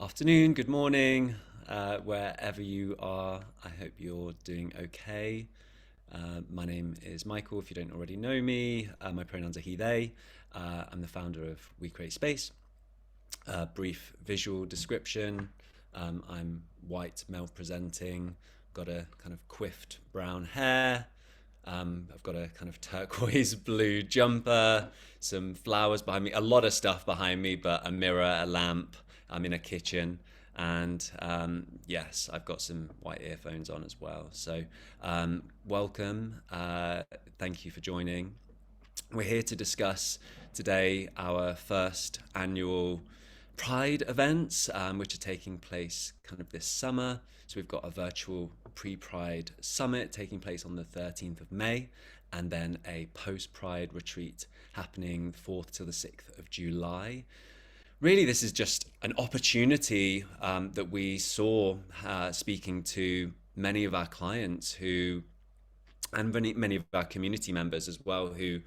Afternoon, good morning, wherever you are. I hope you're doing okay. My name is Michael, if you don't already know me. My pronouns are he, they. I'm the founder of We Create Space. Brief visual description. I'm white, male presenting, got a kind of quiffed brown hair. I've got a kind of turquoise blue jumper, some flowers behind me, a lot of stuff behind me, but a mirror, a lamp. I'm in a kitchen, and yes, I've got some white earphones on as well. So, welcome. Thank you for joining. We're here to discuss today our first annual Pride events, which are taking place kind of this summer. So we've got a virtual pre-Pride summit taking place on the 13th of May, and then a post-Pride retreat happening 4th to the 6th of July. Really, this is just an opportunity that we saw speaking to many of our clients who, and many of our community members as well, who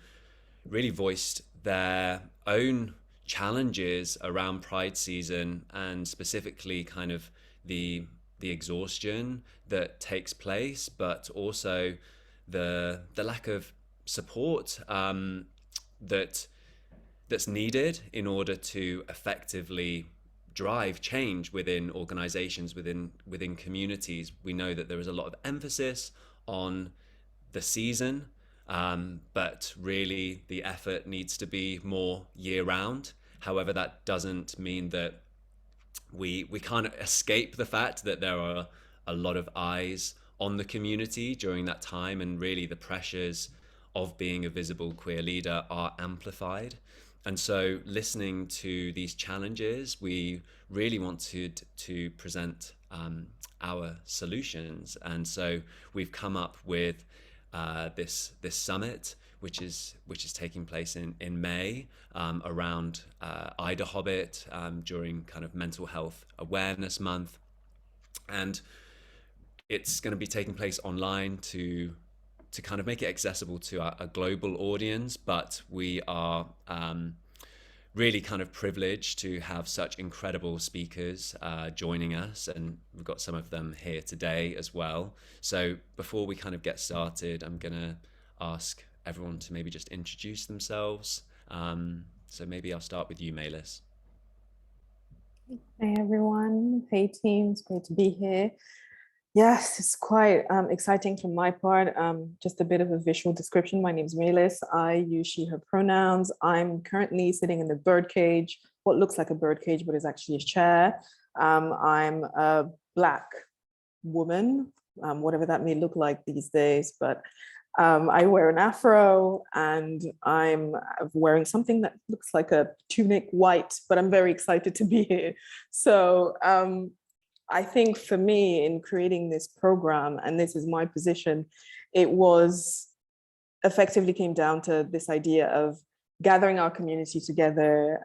really voiced their own challenges around Pride season, and specifically kind of the exhaustion that takes place, but also the lack of support that's needed in order to effectively drive change within organizations, within communities. We know that there is a lot of emphasis on the season, but really the effort needs to be more year round. However, that doesn't mean that we can't escape the fact that there are a lot of eyes on the community during that time, and really the pressures of being a visible queer leader are amplified. And so, listening to these challenges, we really wanted to present our solutions. And so we've come up with this summit, which is taking place in May, around Ida Hobbit, during kind of Mental Health Awareness Month, and it's going to be taking place online to kind of make it accessible to a global audience. But we are really kind of privileged to have such incredible speakers joining us, and we've got some of them here today as well. So before we kind of get started, I'm gonna ask everyone to maybe just introduce themselves. So maybe I'll start with you, Malis. Hey everyone, hey team, it's great to be here. Yes, it's quite exciting from my part. Just a bit of a visual description. My name is Melis. I use she, her pronouns. I'm currently sitting in the birdcage, what looks like a birdcage, but is actually a chair. I'm a Black woman, whatever that may look like these days, but I wear an afro, and I'm wearing something that looks like a tunic white, but I'm very excited to be here. So I think for me, in creating this program, and this is my position, it was effectively came down to this idea of gathering our community together,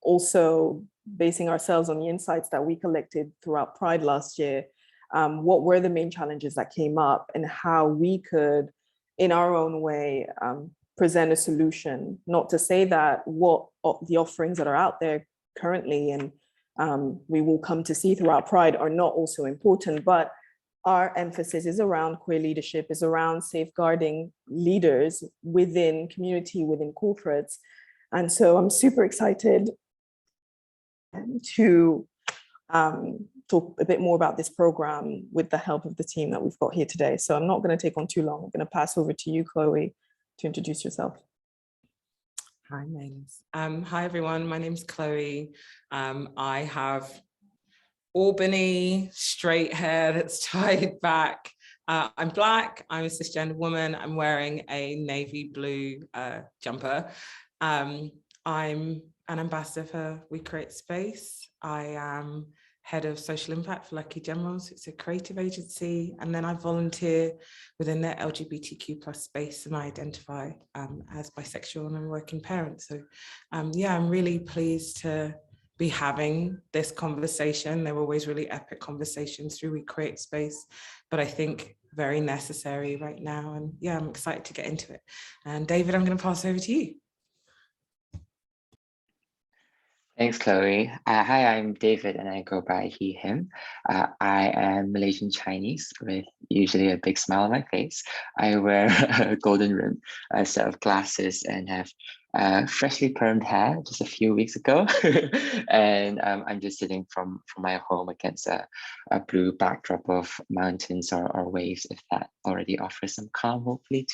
also basing ourselves on the insights that we collected throughout Pride last year. What were the main challenges that came up, and how we could, in our own way, present a solution. Not to say that what the offerings that are out there currently, and we will come to see throughout Pride, are not also important, but our emphasis is around queer leadership, is around safeguarding leaders within community, within corporates. And so I'm super excited to talk a bit more about this program with the help of the team that we've got here today. So I'm not going to take on too long. I'm going to pass over to you, Chloe, to introduce yourself. Hi, Malis. Hi, everyone. My name's Chloe. I have Albany straight hair that's tied back. I'm Black. I'm a cisgender woman. I'm wearing a navy blue jumper. I'm an ambassador for We Create Space. I am head of social impact for Lucky Generals. It's a creative agency. And then I volunteer within the LGBTQ plus space, and I identify as bisexual, and I'm a working parent. So yeah, I'm really pleased to be having this conversation. They're always really epic conversations through We Create Space, but I think very necessary right now. And yeah, I'm excited to get into it. And David, I'm going to pass over to you. Thanks, Chloe. Hi, I'm David and I go by he, him. I am Malaysian Chinese with usually a big smile on my face. I wear a golden rim, a set of glasses, and have freshly permed hair just a few weeks ago. And I'm just sitting from my home against a blue backdrop of mountains or waves, if that already offers some calm, hopefully,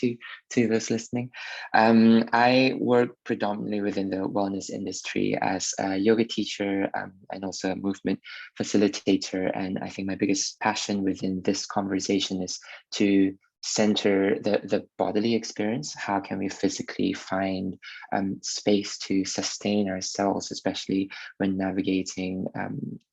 to those listening. I work predominantly within the wellness industry as a yoga teacher and also a movement facilitator. And I think my biggest passion within this conversation is to center the bodily experience. How can we physically find space to sustain ourselves, especially when navigating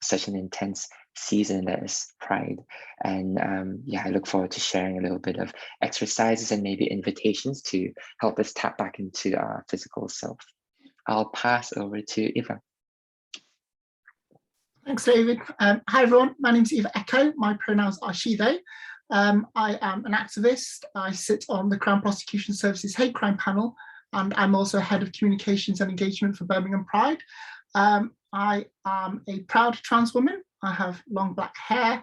such an intense season that is Pride? And yeah, I look forward to sharing a little bit of exercises and maybe invitations to help us tap back into our physical self. I'll pass over to Eva. Thanks, David. Hi, everyone. My name is Eva Echo. My pronouns are she, they. I am an activist. I sit on the Crown Prosecution Service's hate crime panel, and I'm also head of communications and engagement for Birmingham Pride. I am a proud trans woman. I have long black hair.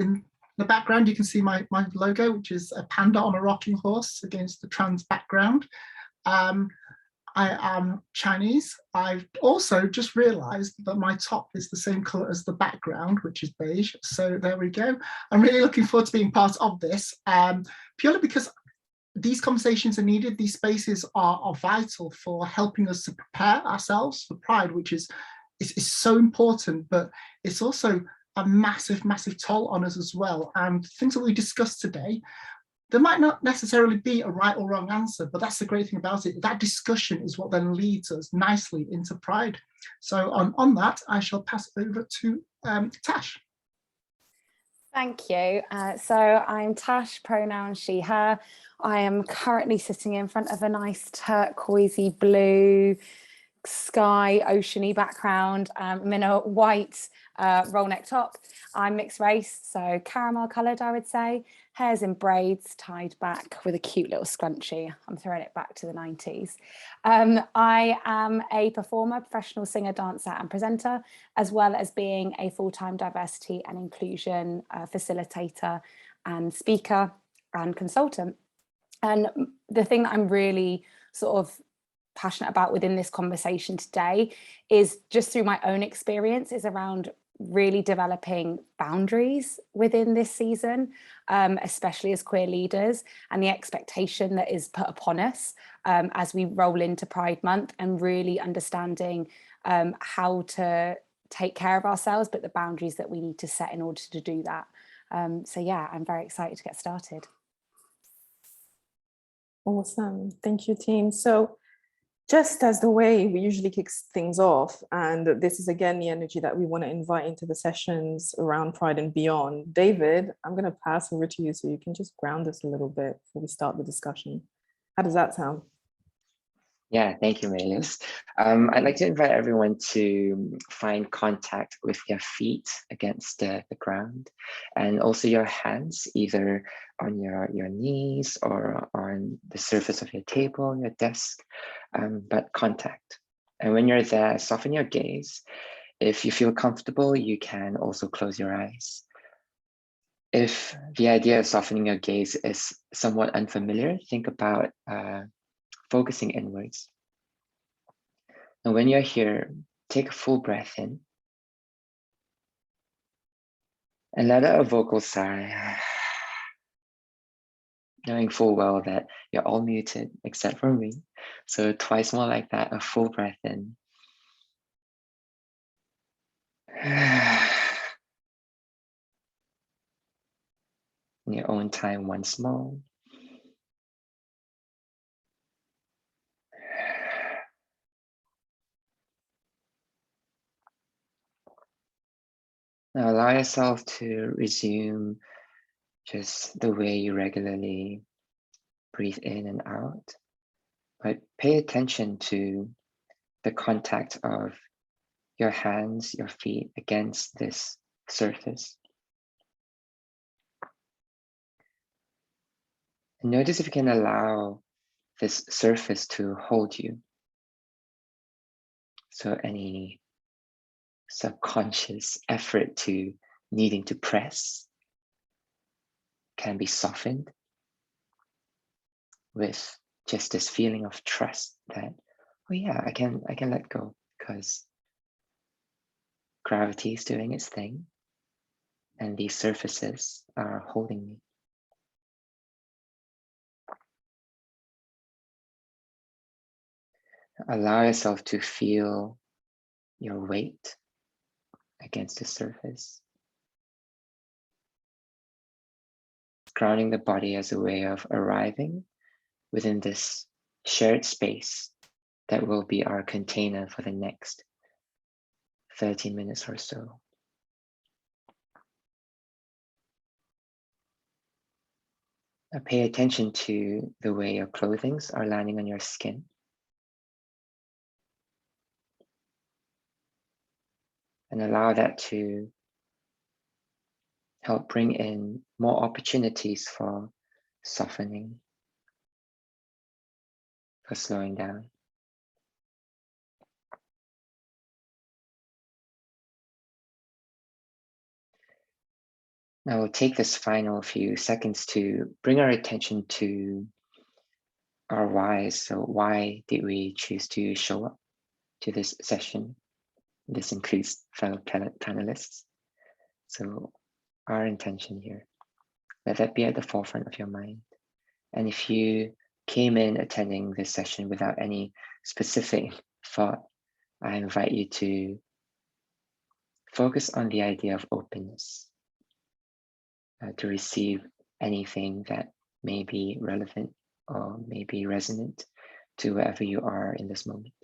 In the background, you can see my logo, which is a panda on a rocking horse against the trans background. I am Chinese. I've also just realized that my top is the same color as the background, which is beige. So there we go. I'm really looking forward to being part of this, purely because these conversations are needed. These spaces are vital for helping us to prepare ourselves for Pride, which is so important, but it's also a massive, massive toll on us as well. And things that we discussed today, there might not necessarily be a right or wrong answer, but that's the great thing about it. That discussion is what then leads us nicely into Pride. So on that, I shall pass over to Tash. Thank you. So I'm Tash, pronoun she, her. I am currently sitting in front of a nice turquoisey blue sky oceany background. I'm in a white roll neck top. I'm mixed race, so caramel coloured, I would say. Hair's in braids, tied back with a cute little scrunchie. I'm throwing it back to the 90s. I am a performer, professional singer, dancer and presenter, as well as being a full-time diversity and inclusion facilitator and speaker and consultant. And the thing that I'm really sort of passionate about within this conversation today is just through my own experience is around really developing boundaries within this season, especially as queer leaders, and the expectation that is put upon us as we roll into Pride Month, and really understanding how to take care of ourselves, but the boundaries that we need to set in order to do that. So yeah, I'm very excited to get started. Awesome. Thank you, team. So just as the way we usually kick things off, and this is again the energy that we want to invite into the sessions around Pride and beyond. David, I'm going to pass over to you so you can just ground us a little bit before we start the discussion. How does that sound? Yeah, thank you, Melis. I'd like to invite everyone to find contact with your feet against the ground, and also your hands either on your knees or on the surface of your table, your desk, but contact. And when you're there, soften your gaze. If you feel comfortable, you can also close your eyes. If the idea of softening your gaze is somewhat unfamiliar, think about focusing inwards. And when you're here, take a full breath in and let out a vocal sigh, knowing full well that you're all muted except for me. So twice more like that, a full breath in. In your own time once more. Now allow yourself to resume just the way you regularly breathe in and out, but pay attention to the contact of your hands, your feet against this surface. And notice if you can allow this surface to hold you. So any subconscious effort to needing to press can be softened with just this feeling of trust that, oh yeah, I can let go because gravity is doing its thing and these surfaces are holding me. Allow yourself to feel your weight against the surface. Grounding the body as a way of arriving within this shared space that will be our container for the next 30 minutes or so. Pay attention to the way your clothings are landing on your skin. And allow that to help bring in more opportunities for softening, for slowing down. Now we'll take this final few seconds to bring our attention to our whys. So why did we choose to show up to this session? This includes fellow panelists. So our intention here, let that be at the forefront of your mind. And if you came in attending this session without any specific thought, I invite you to focus on the idea of openness, to receive anything that may be relevant or may be resonant to wherever you are in this moment.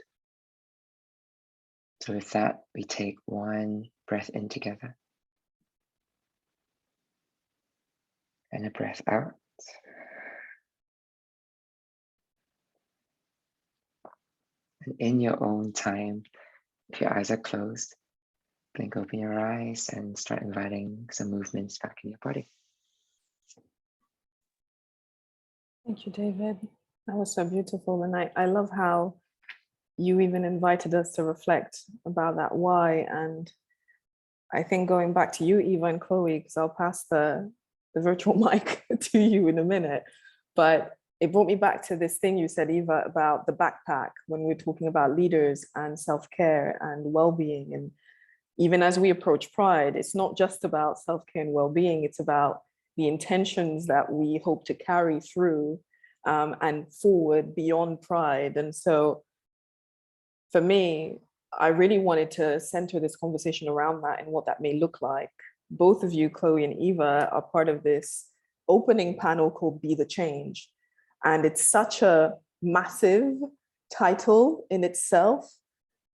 So with that, we take one breath in together and a breath out. And in your own time, if your eyes are closed, blink open your eyes and start inviting some movements back in your body. Thank you, David. That was so beautiful. And I love how you even invited us to reflect about that why. And I think going back to you, Eva and Chloe, because I'll pass the virtual mic to you in a minute, but it brought me back to this thing you said, Eva, about the backpack when we're talking about leaders and self-care and well-being. And even as we approach Pride, it's not just about self-care and well-being, it's about the intentions that we hope to carry through and forward beyond Pride. And so for me, I really wanted to center this conversation around that and what that may look like. Both of you, Chloe and Eva, are part of this opening panel called Be the Change. And it's such a massive title in itself.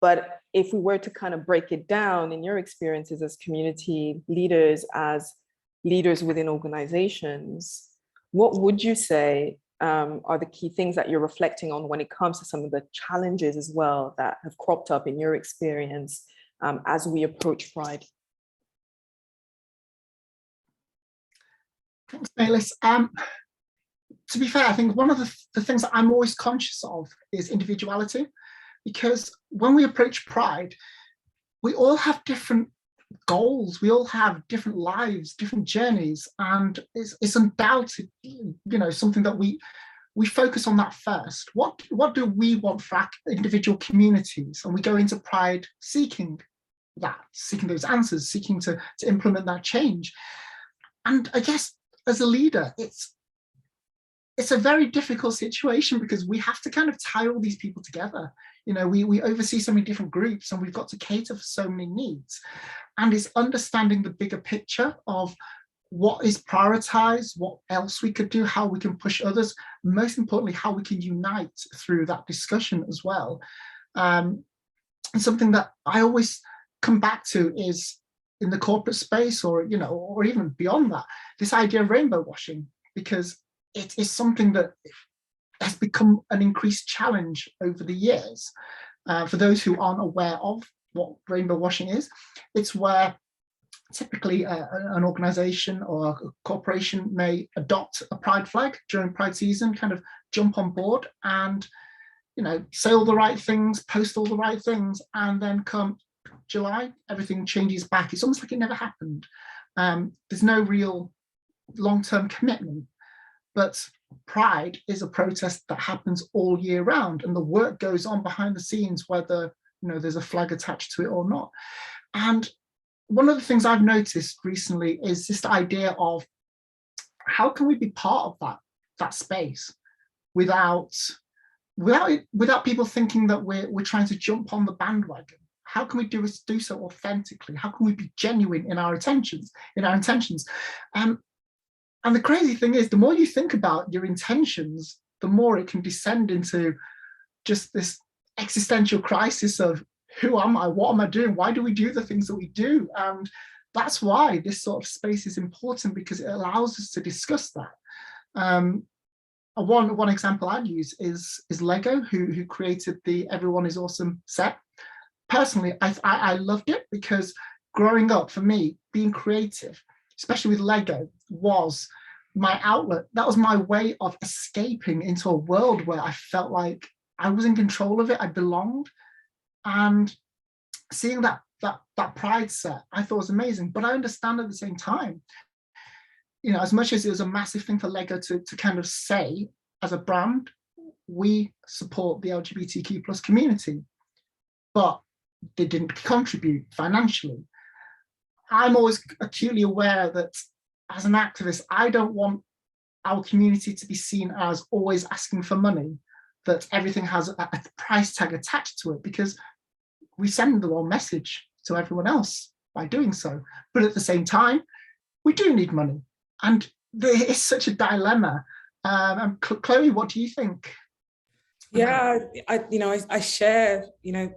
But if we were to kind of break it down in your experiences as community leaders, as leaders within organizations, what would you say are the key things that you're reflecting on when it comes to some of the challenges as well that have cropped up in your experience as we approach Pride? Thanks, Baylis. To be fair, I think one of the things that I'm always conscious of is individuality, because when we approach Pride, we all have different goals, we all have different lives, different journeys, and it's undoubtedly, something that we focus on that first. What do we want for our individual communities? And we go into Pride seeking those answers, seeking to implement that change. And I guess as a leader, it's a very difficult situation because we have to kind of tie all these people together. We oversee so many different groups and we've got to cater for so many needs. And it's understanding the bigger picture of what is prioritized, what else we could do, how we can push others, most importantly, how we can unite through that discussion as well. And something that I always come back to is in the corporate space or even beyond that, this idea of rainbow washing, because it is something that has become an increased challenge over the years. For those who aren't aware of what rainbow washing is, it's where typically an organization or a corporation may adopt a pride flag during Pride season, kind of jump on board and say all the right things, post all the right things, and then come July, everything changes back. It's almost like it never happened. There's no real long-term commitment. But Pride is a protest that happens all year round, and the work goes on behind the scenes, whether there's a flag attached to it or not. And one of the things I've noticed recently is this idea of how can we be part of that space without people thinking that we're trying to jump on the bandwagon. How can we do so authentically? How can we be genuine in our intentions? And the crazy thing is, the more you think about your intentions, the more it can descend into just this existential crisis of who am I? What am I doing? Why do we do the things that we do? And that's why this sort of space is important, because it allows us to discuss that. One example I'd use is Lego, who created the Everyone is Awesome set. Personally, I loved it because growing up, for me, being creative, especially with Lego, was my outlet. That was my way of escaping into a world where I felt like I was in control of it, I belonged. And seeing that Pride set, I thought was amazing. But I understand at the same time, as much as it was a massive thing for Lego to kind of say, as a brand, we support the LGBTQ plus community, but they didn't contribute financially. I'm always acutely aware that as an activist, I don't want our community to be seen as always asking for money, that everything has a price tag attached to it, because we send the wrong message to everyone else by doing so. But at the same time, we do need money. And there is such a dilemma. Chloe, what do you think? Yeah, I share,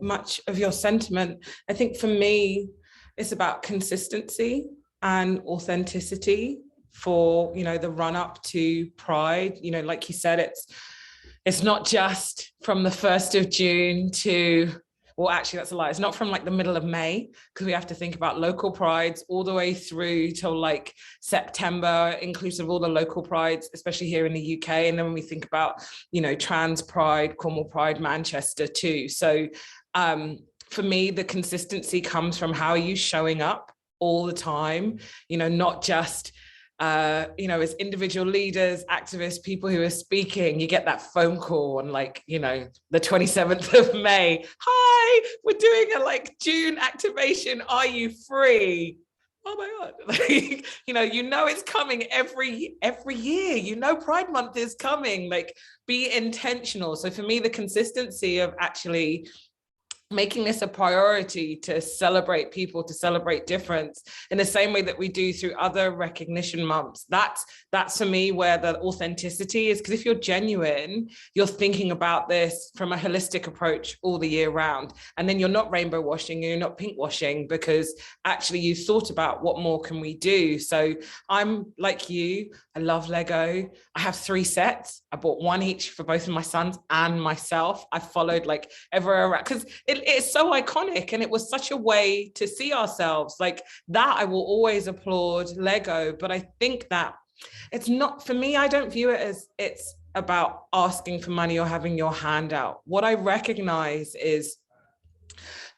much of your sentiment. I think for me, it's about consistency and authenticity for, the run up to Pride. Like you said, it's not just from the 1st of June to, well, actually, that's a lie. It's not from like the middle of May, because we have to think about local prides all the way through till like September, inclusive of all the local prides, especially here in the UK. And then when we think about, trans pride, Cornwall Pride, Manchester too. So for me, the consistency comes from how are you showing up all the time, not just as individual leaders, activists, people who are speaking, you get that phone call on the 27th of May. Hi, we're doing a June activation. Are you free? Oh my God. It's coming every year. Pride Month is coming. Be intentional. So for me, the consistency of actually making this a priority to celebrate people, to celebrate difference in the same way that we do through other recognition months. That's for me where the authenticity is, because if you're genuine, you're thinking about this from a holistic approach all the year round. And then you're not rainbow washing, you're not pink washing, because actually you thought about what more can we do. So I'm like you, I love Lego. I have 3 sets. I bought 1 each for both of my sons and myself. I followed everywhere around, because it's so iconic, and it was such a way to see ourselves that. I will always applaud Lego, but I think that it's not, for me, I don't view it as it's about asking for money or having your hand out. What I recognize is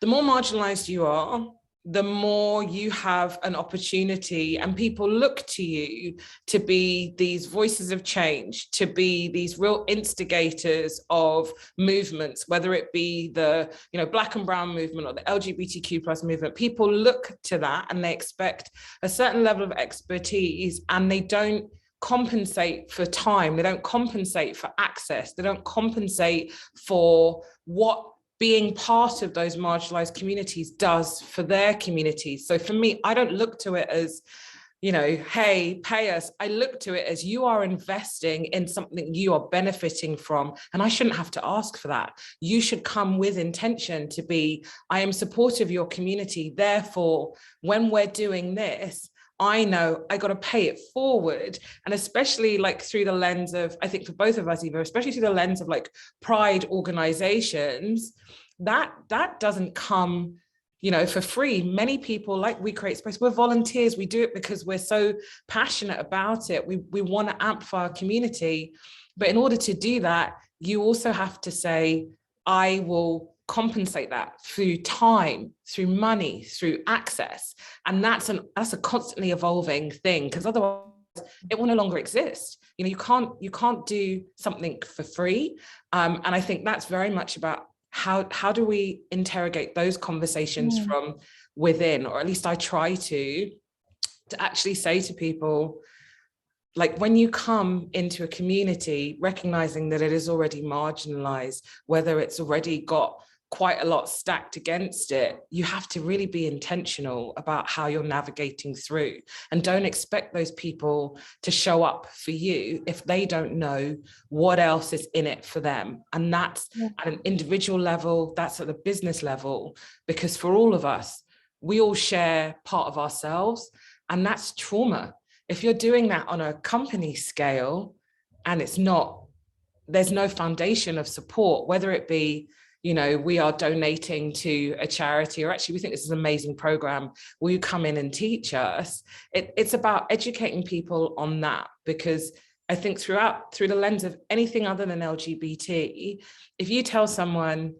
the more marginalized you are, the more you have an opportunity, and people look to you to be these voices of change, to be these real instigators of movements, whether it be the Black and Brown movement or the LGBTQ plus movement. People look to that and they expect a certain level of expertise, and they don't compensate for time, they don't compensate for access, they don't compensate for what being part of those marginalized communities does for their communities. So for me, I don't look to it as, hey, pay us. I look to it as you are investing in something you are benefiting from, and I shouldn't have to ask for that. You should come with intention to be, I am supportive of your community. Therefore, when we're doing this, I know I got to pay it forward. And especially through the lens of, I think for both of us, Eva, especially through the lens of pride organizations, that doesn't come, for free. Many people, we create space, we're volunteers. We do it because we're so passionate about it. We want to amplify our community. But in order to do that, you also have to say, I will compensate that through time, through money, through access. And that's a constantly evolving thing, because otherwise it will no longer exist. You know, you can't do something for free. And I think that's very much about how do we interrogate those conversations from within, or at least I try to actually say to people, like, when you come into a community, recognizing that it is already marginalized, whether it's already got quite a lot stacked against it, you have to really be intentional about how you're navigating through, and don't expect those people to show up for you if they don't know what else is in it for them. And that's at an individual level, that's at the business level, because for all of us, we all share part of ourselves, and that's trauma. If you're doing that on a company scale and there's no foundation of support, whether it be, you know, we are donating to a charity, or actually we think this is an amazing program, will you come in and teach us? It's about educating people on that, because I think through the lens of anything other than LGBT, if you tell someone,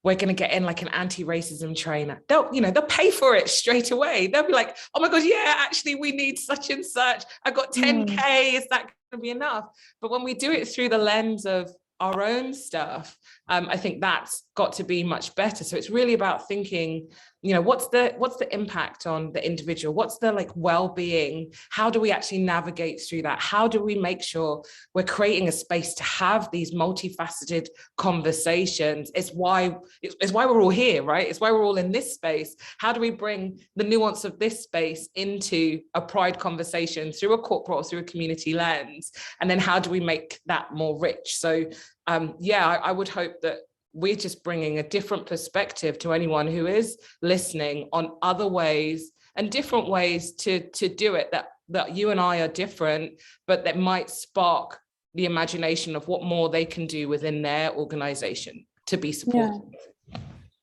we're going to get in like an anti-racism trainer, they'll pay for it straight away. They'll be like, oh my God, yeah, actually we need such and such. I got 10K, is that going to be enough? But when we do it through the lens of our own stuff, I think that's got to be much better. So it's really about thinking, you know, what's the impact on the individual? What's the like well-being? How do we actually navigate through that? How do we make sure we're creating a space to have these multifaceted conversations? It's why we're all here, right? It's why we're all in this space. How do we bring the nuance of this space into a pride conversation through a corporate or through a community lens? And then how do we make that more rich? So I would hope that we're just bringing a different perspective to anyone who is listening on other ways and different ways to do it, that you and I are different, but that might spark the imagination of what more they can do within their organization to be supported. Yeah.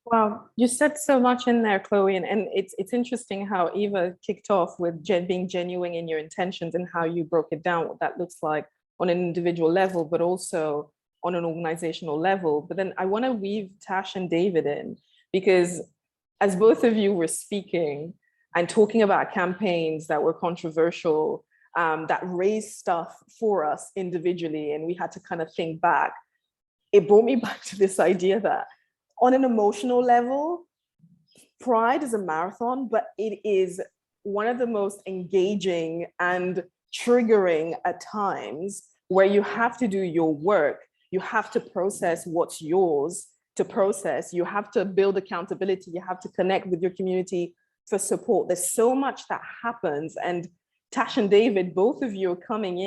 Wow, you said so much in there, Chloe, and it's interesting how Eva kicked off with being genuine in your intentions and how you broke it down, what that looks like on an individual level, but also on an organizational level. But then I want to weave Tash and David in, because as both of you were speaking and talking about campaigns that were controversial, that raised stuff for us individually, and we had to kind of think back, it brought me back to this idea that on an emotional level, Pride is a marathon, but it is one of the most engaging and triggering at times, where you have to do your work. You have to process what's yours to process. You have to build accountability. You have to connect with your community for support. There's so much that happens. And Tash and David, both of you are coming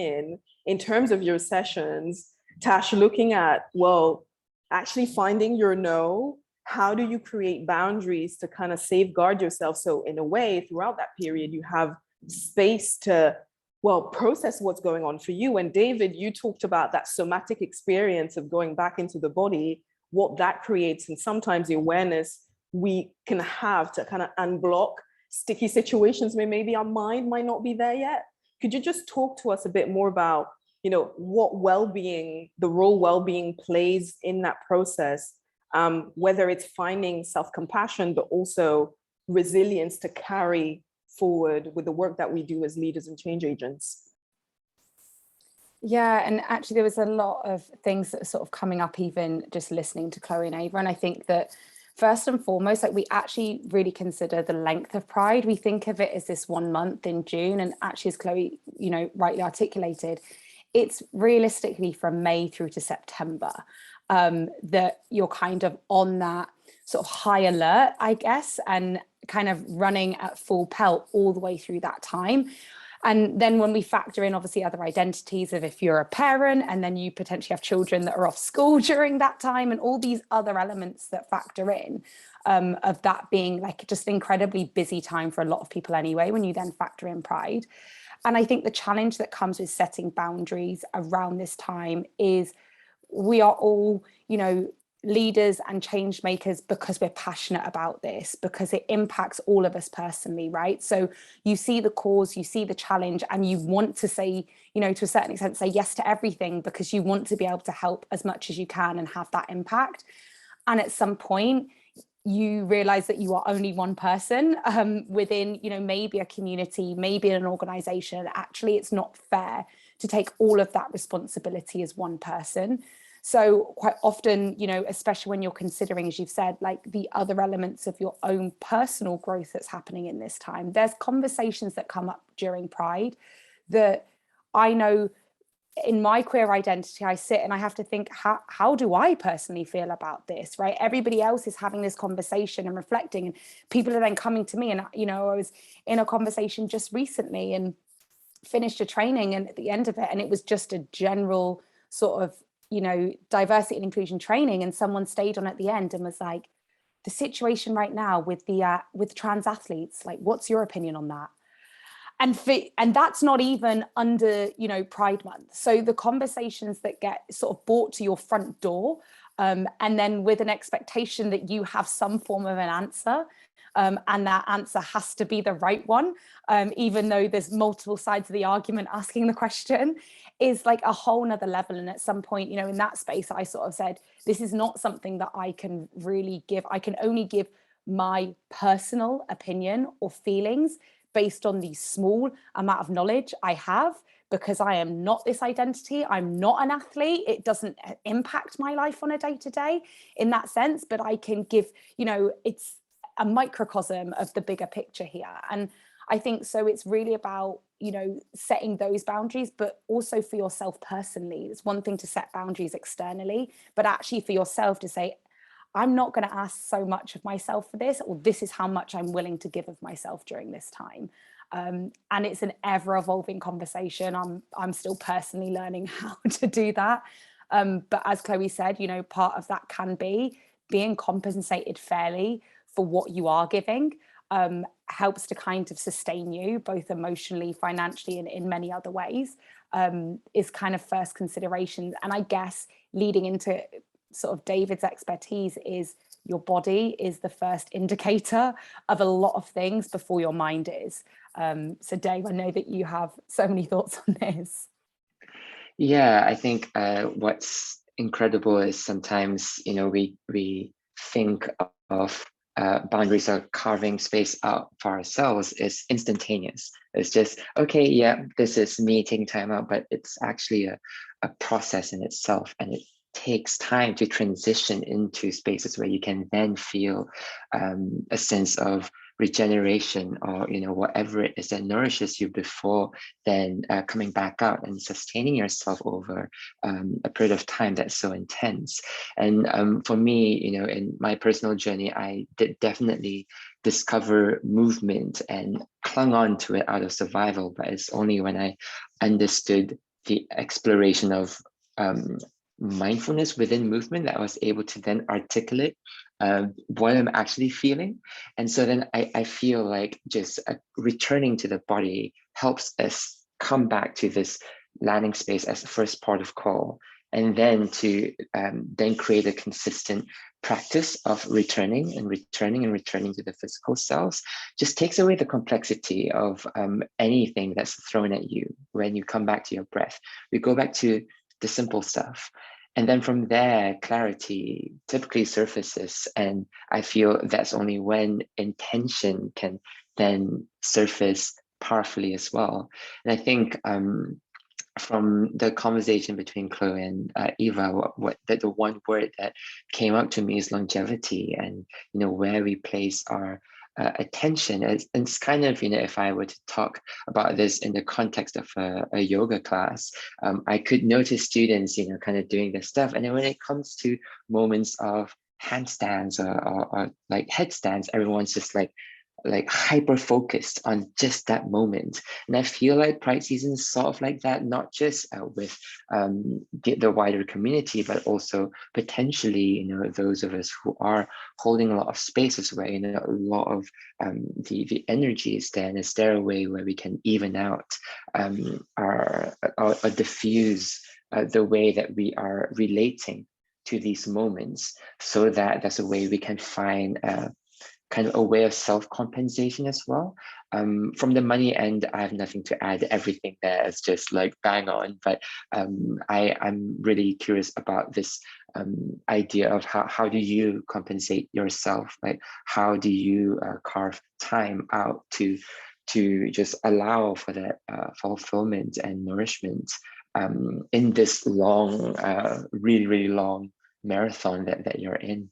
in terms of your sessions. Tash, looking at, well, actually finding your no. How do you create boundaries to kind of safeguard yourself? So in a way, throughout that period, you have space to, well, process what's going on for you. And David, you talked about that somatic experience of going back into the body, what that creates, and sometimes the awareness we can have to kind of unblock sticky situations where maybe our mind might not be there yet. Could you just talk to us a bit more about, you know, what well-being, the role well-being plays in that process, whether it's finding self-compassion, but also resilience to carry forward with the work that we do as leaders and change agents? Yeah, and actually there was a lot of things that are sort of coming up, even just listening to Chloe and Ava. And I think that first and foremost, like, we actually really consider the length of Pride. We think of it as this 1 month in June, and actually, as Chloe, you know, rightly articulated, it's realistically from May through to September, that you're kind of on that sort of high alert, I guess, and kind of running at full pelt all the way through that time. And then when we factor in obviously other identities of if you're a parent and then you potentially have children that are off school during that time, and all these other elements that factor in, of that being like just an incredibly busy time for a lot of people anyway, when you then factor in Pride. And I think the challenge that comes with setting boundaries around this time is we are all, you know, leaders and change makers because we're passionate about this, because it impacts all of us personally, right? So you see the cause, you see the challenge, and you want to say, you know, to a certain extent, say yes to everything, because you want to be able to help as much as you can and have that impact. And at some point, you realize that you are only one person within, you know, maybe a community, maybe an organization. Actually, it's not fair to take all of that responsibility as one person. So quite often, you know, especially when you're considering, as you've said, like the other elements of your own personal growth that's happening in this time, there's conversations that come up during Pride that I know in my queer identity, I sit and I have to think, how do I personally feel about this, right? Everybody else is having this conversation and reflecting, and people are then coming to me. And, you know, I was in a conversation just recently and finished a training, and at the end of it, and it was just a general sort of, you know, diversity and inclusion training, and someone stayed on at the end and was like, the situation right now with trans athletes, like, what's your opinion on that? And that's not even under, you know, Pride Month. So the conversations that get sort of brought to your front door, and then with an expectation that you have some form of an answer, and that answer has to be the right one, even though there's multiple sides of the argument asking the question, is like a whole nother level. And at some point, you know, in that space, I sort of said, this is not something that I can really give. I can only give my personal opinion or feelings based on the small amount of knowledge I have, because I am not this identity. I'm not an athlete. It doesn't impact my life on a day-to-day in that sense, but I can give, you know, it's a microcosm of the bigger picture here. And I think so it's really about, you know, setting those boundaries, but also for yourself personally. It's one thing to set boundaries externally, but actually for yourself to say, I'm not going to ask so much of myself for this, or this is how much I'm willing to give of myself during this time. And it's an ever evolving conversation. I'm still personally learning how to do that. But as Chloe said, you know, part of that can be being compensated fairly for what you are giving. Helps to kind of sustain you both emotionally, financially, and in many other ways, is kind of first consideration. And I guess leading into sort of David's expertise is your body is the first indicator of a lot of things before your mind is. So Dave, I know that you have so many thoughts on this. Yeah, I think what's incredible is sometimes, you know, we think of boundaries or carving space out for ourselves is instantaneous. It's just, okay, yeah, this is me taking time out, but it's actually a process in itself, and it takes time to transition into spaces where you can then feel a sense of regeneration, or, you know, whatever it is that nourishes you before then coming back out and sustaining yourself over a period of time that's so intense. And for me, you know, in my personal journey, I did definitely discover movement and clung on to it out of survival, but it's only when I understood the exploration of mindfulness within movement that I was able to then articulate what I'm actually feeling. And so then I feel like just returning to the body helps us come back to this landing space as the first port of call, and then to then create a consistent practice of returning and returning and returning to the physical selves just takes away the complexity of anything that's thrown at you. When you come back to your breath, we go back to the simple stuff. And then from there, clarity typically surfaces. And I feel that's only when intention can then surface powerfully as well. And I think from the conversation between Chloe and Eva, the one word that came up to me is longevity, and, you know, where we place our attention. It's kind of, you know, if I were to talk about this in the context of a yoga class, I could notice students, you know, kind of doing this stuff. And then when it comes to moments of handstands or like headstands, everyone's just like hyper focused on just that moment. And I feel like Pride season is sort of like that, not just with the wider community, but also potentially, you know, those of us who are holding a lot of spaces where, you know, a lot of the energy is there. And is there a way where we can even out or diffuse the way that we are relating to these moments, so that there's a way we can find kind of a way of self-compensation as well. From the money end, I have nothing to add. Everything there is just like bang on. But I'm really curious about this idea of how do you compensate yourself? Like, how do you carve time out to just allow for that fulfillment and nourishment in this long, really, really long marathon that you're in?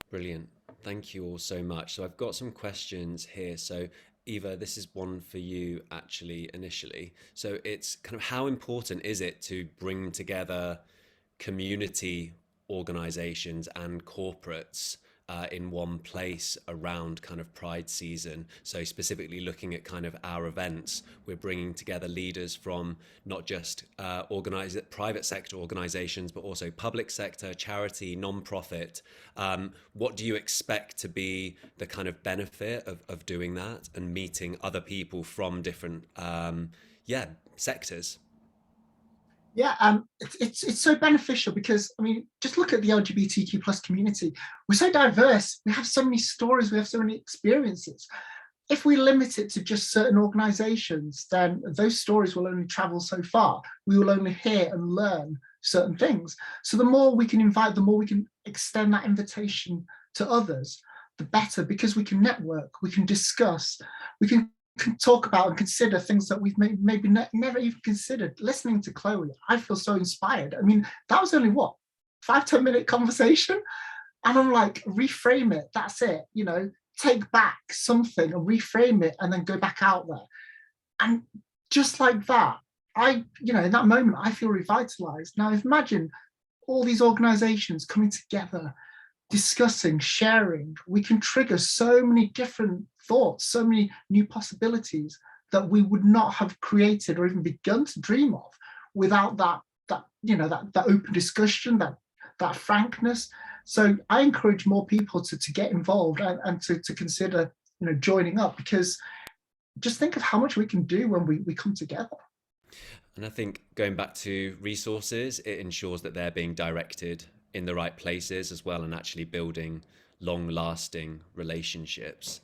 Brilliant. Thank you all so much. So I've got some questions here. So Eva, this is one for you actually initially. So it's kind of how important is it to bring together community organizations and corporates in one place around kind of Pride season? So specifically looking at kind of our events, we're bringing together leaders from not just private sector organizations, but also public sector, charity, non-profit. What do you expect to be the kind of benefit of doing that and meeting other people from different sectors? Yeah, it's so beneficial because, I mean, just look at the LGBTQ plus community. We're so diverse. We have so many stories. We have so many experiences. If we limit it to just certain organizations, then those stories will only travel so far. We will only hear and learn certain things. So the more we can invite, the more we can extend that invitation to others, the better, because we can network, we can discuss, we can talk about and consider things that we've maybe never even considered. Listening to Chloe, I feel so inspired. I mean, that was only what, 5-10 minute conversation, and I'm like, reframe it, that's it, you know, take back something and reframe it and then go back out there. And just like that, in that moment, I feel revitalized. Now imagine all these organizations coming together, discussing, sharing. We can trigger so many different thoughts, so many new possibilities that we would not have created or even begun to dream of without that open discussion, that frankness. So I encourage more people to get involved and to consider, joining up, because just think of how much we can do when we come together. And I think going back to resources, it ensures that they're being directed in the right places as well, and actually building long-lasting relationships.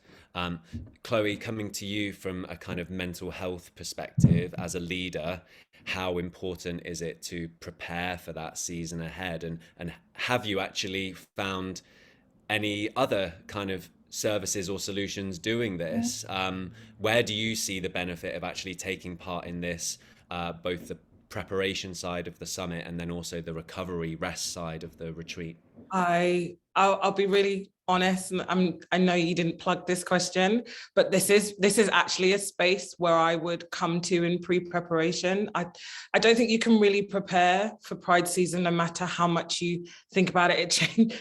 Chloe, coming to you from a kind of mental health perspective as a leader, how important is it to prepare for that season ahead? And have you actually found any other kind of services or solutions doing this? Where do you see the benefit of actually taking part in this, both the preparation side of the summit and then also the recovery rest side of the retreat? I'll be really honest, and I know you didn't plug this question, but this is actually a space where I would come to in pre-preparation. I don't think you can really prepare for Pride season no matter how much you think about it.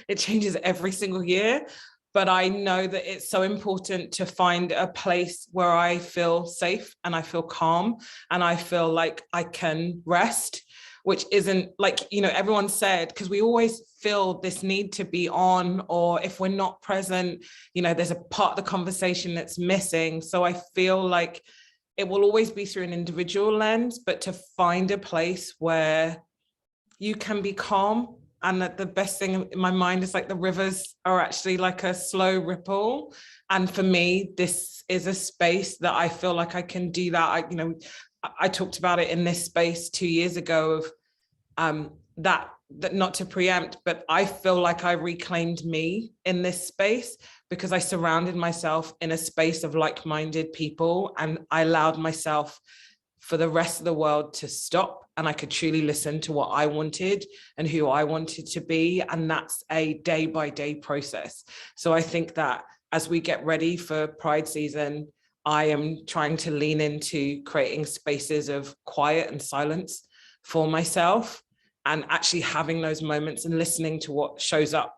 It changes every single year. But I know that it's so important to find a place where I feel safe and I feel calm and I feel like I can rest, which isn't like, everyone said, because we always feel this need to be on, or if we're not present, there's a part of the conversation that's missing. So I feel like it will always be through an individual lens, but to find a place where you can be calm. And that the best thing in my mind is like the rivers are actually like a slow ripple. And for me, this is a space that I feel like I can do that. I talked about it in this space 2 years ago of that not to preempt, but I feel like I reclaimed me in this space because I surrounded myself in a space of like-minded people, and I allowed myself for the rest of the world to stop, and I could truly listen to what I wanted and who I wanted to be. And that's a day-by-day process. So I think that as we get ready for Pride season, I am trying to lean into creating spaces of quiet and silence for myself, and actually having those moments and listening to what shows up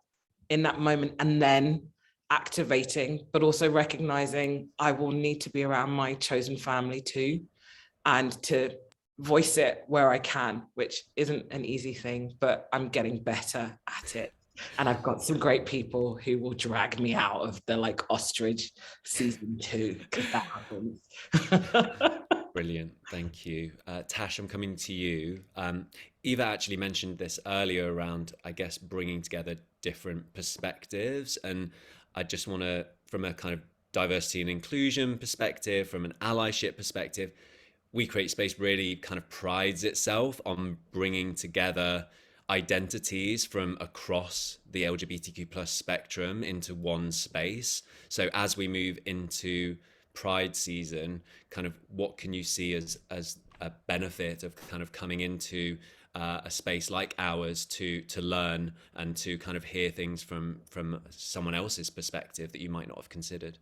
in that moment, and then activating, but also recognizing I will need to be around my chosen family too, and to voice it where I can, which isn't an easy thing, but I'm getting better at it. And I've got some great people who will drag me out of the like ostrich season 2, because that happens. Brilliant, thank you. Tash, I'm coming to you. Eva actually mentioned this earlier around, I guess, bringing together different perspectives. And I just want to, from a kind of diversity and inclusion perspective, from an allyship perspective, We Create Space really kind of prides itself on bringing together identities from across the LGBTQ plus spectrum into one space. So as we move into Pride season, kind of what can you see as a benefit of kind of coming into a space like ours to learn and to kind of hear things from someone else's perspective that you might not have considered?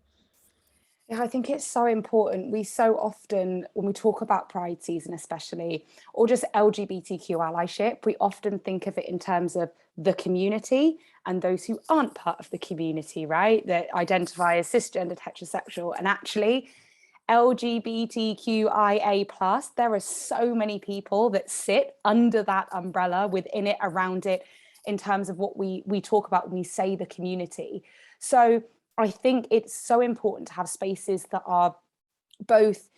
Yeah, I think it's so important. We so often, when we talk about Pride season, especially, or just LGBTQ allyship, we often think of it in terms of the community and those who aren't part of the community, right? That identify as cisgendered, heterosexual. And actually, LGBTQIA plus, there are so many people that sit under that umbrella, within it, around it, in terms of what we talk about when we say the community. So I think it's so important to have spaces that are both,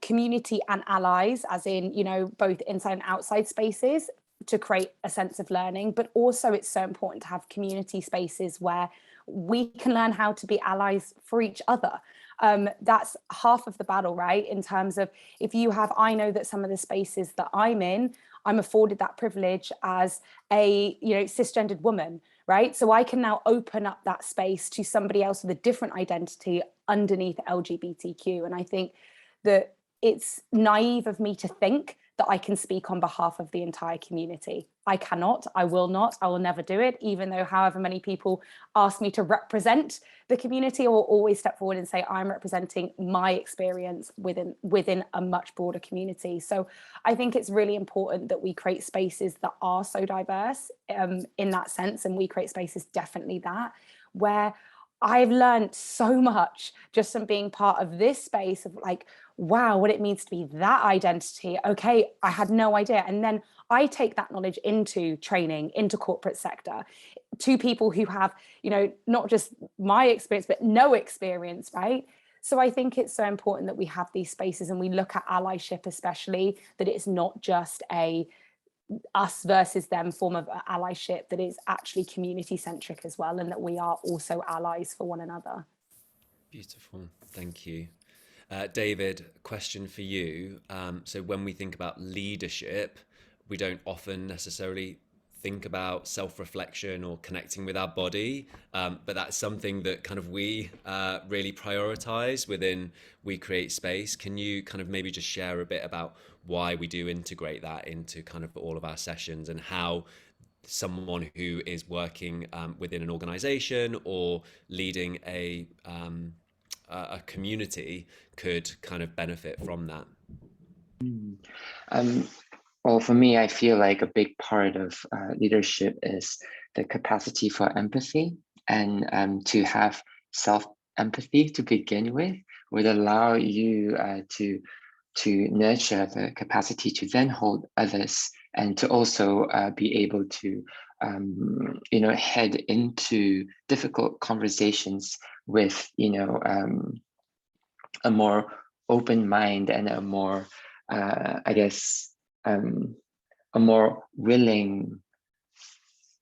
community and allies, as in, both inside and outside spaces, to create a sense of learning. But also it's so important to have community spaces where we can learn how to be allies for each other. That's half of the battle, right? In terms of, I know that some of the spaces that I'm in, I'm afforded that privilege as a, cisgendered woman, right? So I can now open up that space to somebody else with a different identity underneath LGBTQ. And I think that it's naive of me to think that I can speak on behalf of the entire community. I cannot, I will not, I will never do it, even though however many people ask me to represent the community, or always step forward and say I'm representing my experience within a much broader community. So I think it's really important that we create spaces that are so diverse in that sense, and We Create Spaces definitely that, where I've learned so much just from being part of this space of like, wow, what it means to be that identity. Okay, I had no idea. And then I take that knowledge into training, into corporate sector, to people who have, not just my experience, but no experience, right? So I think it's so important that we have these spaces and we look at allyship, especially, that it's not just a us versus them form of allyship, that is actually community centric as well, and that we are also allies for one another. Beautiful, thank you. David, question for you. So when we think about leadership, we don't often necessarily think about self-reflection or connecting with our body, but that's something that kind of we really prioritize within We Create Space. Can you kind of maybe just share a bit about why we do integrate that into kind of all of our sessions, and how someone who is working within an organization or leading a community could kind of benefit from that? Well, for me, I feel like a big part of leadership is the capacity for empathy, and to have self-empathy to begin with would allow you to nurture the capacity to then hold others, and to also be able to head into difficult conversations with a more open mind, and a more a more willing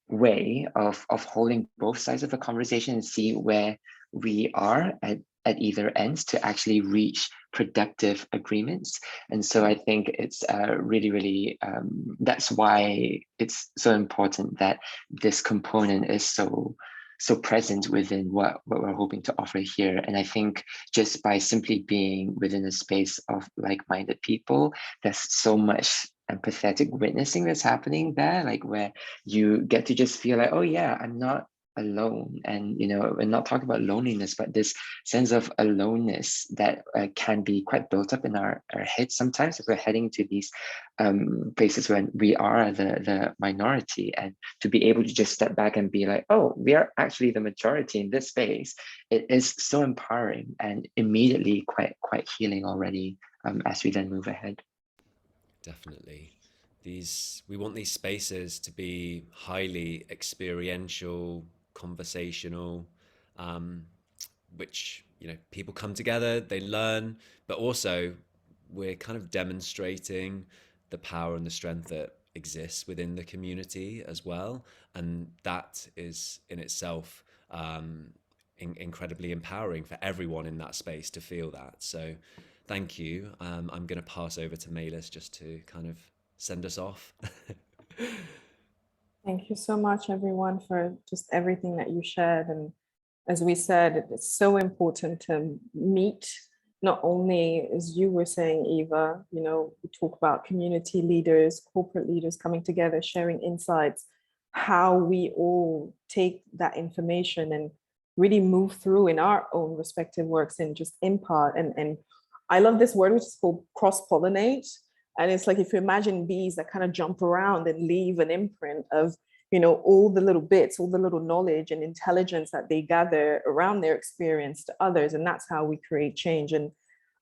way of holding both sides of the conversation, and see where we are at either ends to actually reach productive agreements. And so I think it's really that's why it's so important that this component is so present within what we're hoping to offer here. And I think just by simply being within a space of like-minded people, there's so much empathetic witnessing that's happening there, like where you get to just feel like, oh yeah, I'm not alone. And we're not talking about loneliness, but this sense of aloneness that can be quite built up in our heads sometimes if we're heading to these places when we are the minority. And to be able to just step back and be like, oh, we are actually the majority in this space, it is so empowering and immediately quite healing already, as we then move ahead. Definitely. We want these spaces to be highly experiential, conversational, which people come together, they learn, but also we're kind of demonstrating the power and the strength that exists within the community as well, and that is in itself incredibly empowering for everyone in that space to feel that. So thank you. I'm going to pass over to Malis just to kind of send us off. Thank you so much, everyone, for just everything that you shared. And as we said, it's so important to meet, not only, as you were saying, Eva, you know, we talk about community leaders, corporate leaders coming together, sharing insights, how we all take that information and really move through in our own respective works and just impart. And I love this word, which is called cross-pollinate. And it's like, if you imagine bees that kind of jump around and leave an imprint of, you know, all the little bits, all the little knowledge and intelligence that they gather around their experience to others. And that's how we create change. And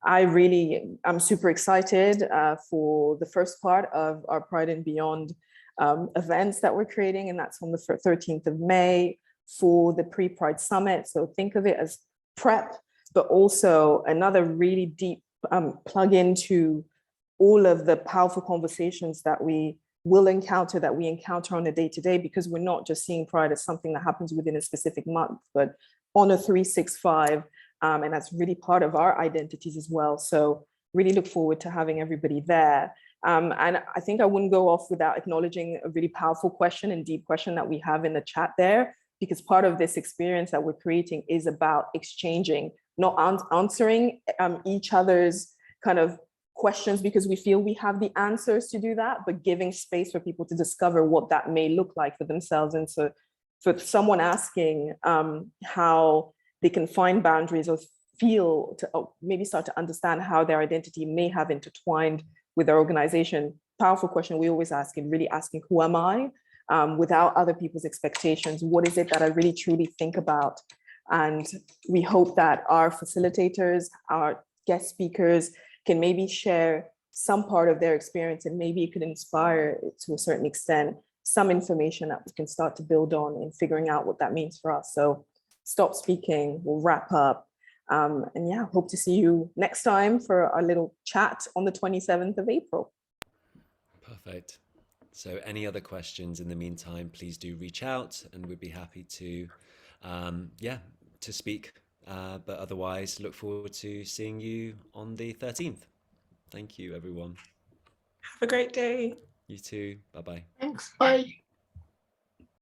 I'm super excited for the first part of our Pride and Beyond events that we're creating. And that's on the 13th of May for the Pre-Pride Summit. So think of it as prep, but also another really deep plug into all of the powerful conversations that we encounter on a day-to-day, because we're not just seeing Pride as something that happens within a specific month, but on a 365, and that's really part of our identities as well. So really look forward to having everybody there. And I think I wouldn't go off without acknowledging a really powerful question and deep question that we have in the chat there, because part of this experience that we're creating is about exchanging, not answering each other's kind of questions because we feel we have the answers to do that, but giving space for people to discover what that may look like for themselves. And so for someone asking how they can find boundaries or feel to maybe start to understand how their identity may have intertwined with their organization, powerful question we always ask, and really asking, who am I? Without other people's expectations, what is it that I really truly think about? And we hope that our facilitators, our guest speakers, can maybe share some part of their experience, and maybe it could inspire, to a certain extent, some information that we can start to build on in figuring out what that means for us. So stop speaking, we'll wrap up. And yeah, hope to see you next time for our little chat on the 27th of April. Perfect. So any other questions in the meantime, please do reach out and we'd be happy to, to speak. But otherwise, look forward to seeing you on the 13th. Thank you, everyone. Have a great day. You too. Bye-bye. Thanks. Bye.